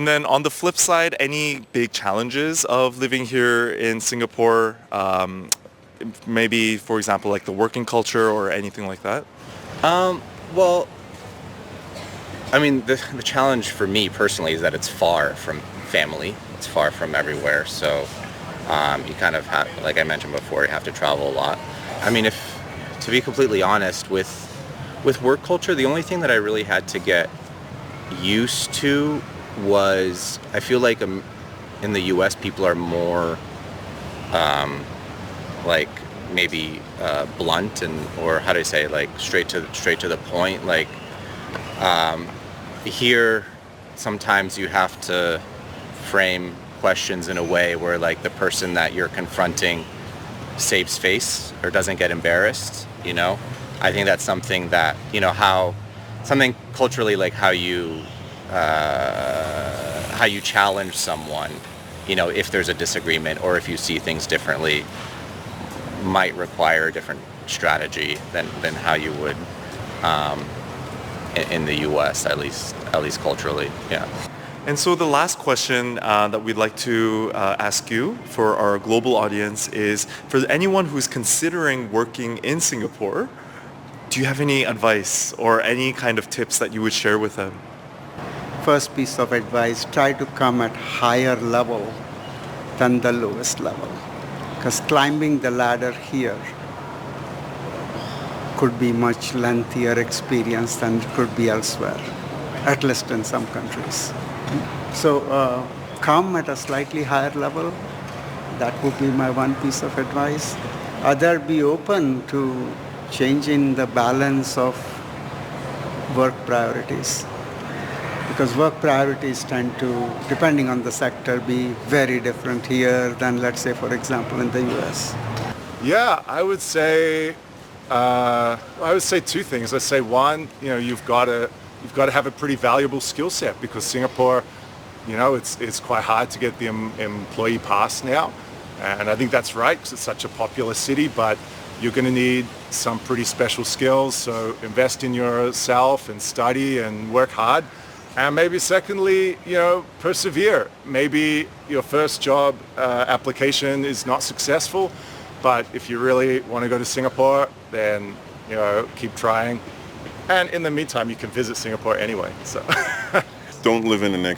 And then on the flip side, any big challenges of living here in Singapore? Maybe, for example, like the working culture or anything like that? Well, I mean, the challenge for me personally is that it's far from family. It's far from everywhere. So you kind of have, like I mentioned before, you have to travel a lot. I mean, if to be completely honest, with work culture, the only thing that I really had to get used to was I feel like in the U.S. people are more like maybe blunt or how do I say, like straight to the point. Like here, sometimes you have to frame questions in a way where like the person that you're confronting saves face or doesn't get embarrassed. I think that's something that something culturally, like how you challenge someone, if there's a disagreement or if you see things differently, might require a different strategy than how you would in the U.S. at least culturally. Yeah. And so the last question that we'd like to ask you for our global audience is, for anyone who's considering working in Singapore, do you have any advice or any kind of tips that you would share with them? First piece of advice, try to come at higher level than the lowest level. Because climbing the ladder here could be much lengthier experience than it could be elsewhere, at least in some countries. So come at a slightly higher level. That would be my one piece of advice. Other, be open to changing the balance of work priorities. Because work priorities tend to, depending on the sector, be very different here than, let's say, for example, in the US. Yeah, I would say two things. I'd say one, you've got to have a pretty valuable skill set, because Singapore, it's quite hard to get the employee pass now, and I think that's right because it's such a popular city. But you're going to need some pretty special skills, so invest in yourself and study and work hard. And maybe secondly, persevere. Maybe your first job application is not successful, but if you really want to go to Singapore, then, keep trying. And in the meantime, you can visit Singapore anyway. So don't live in the next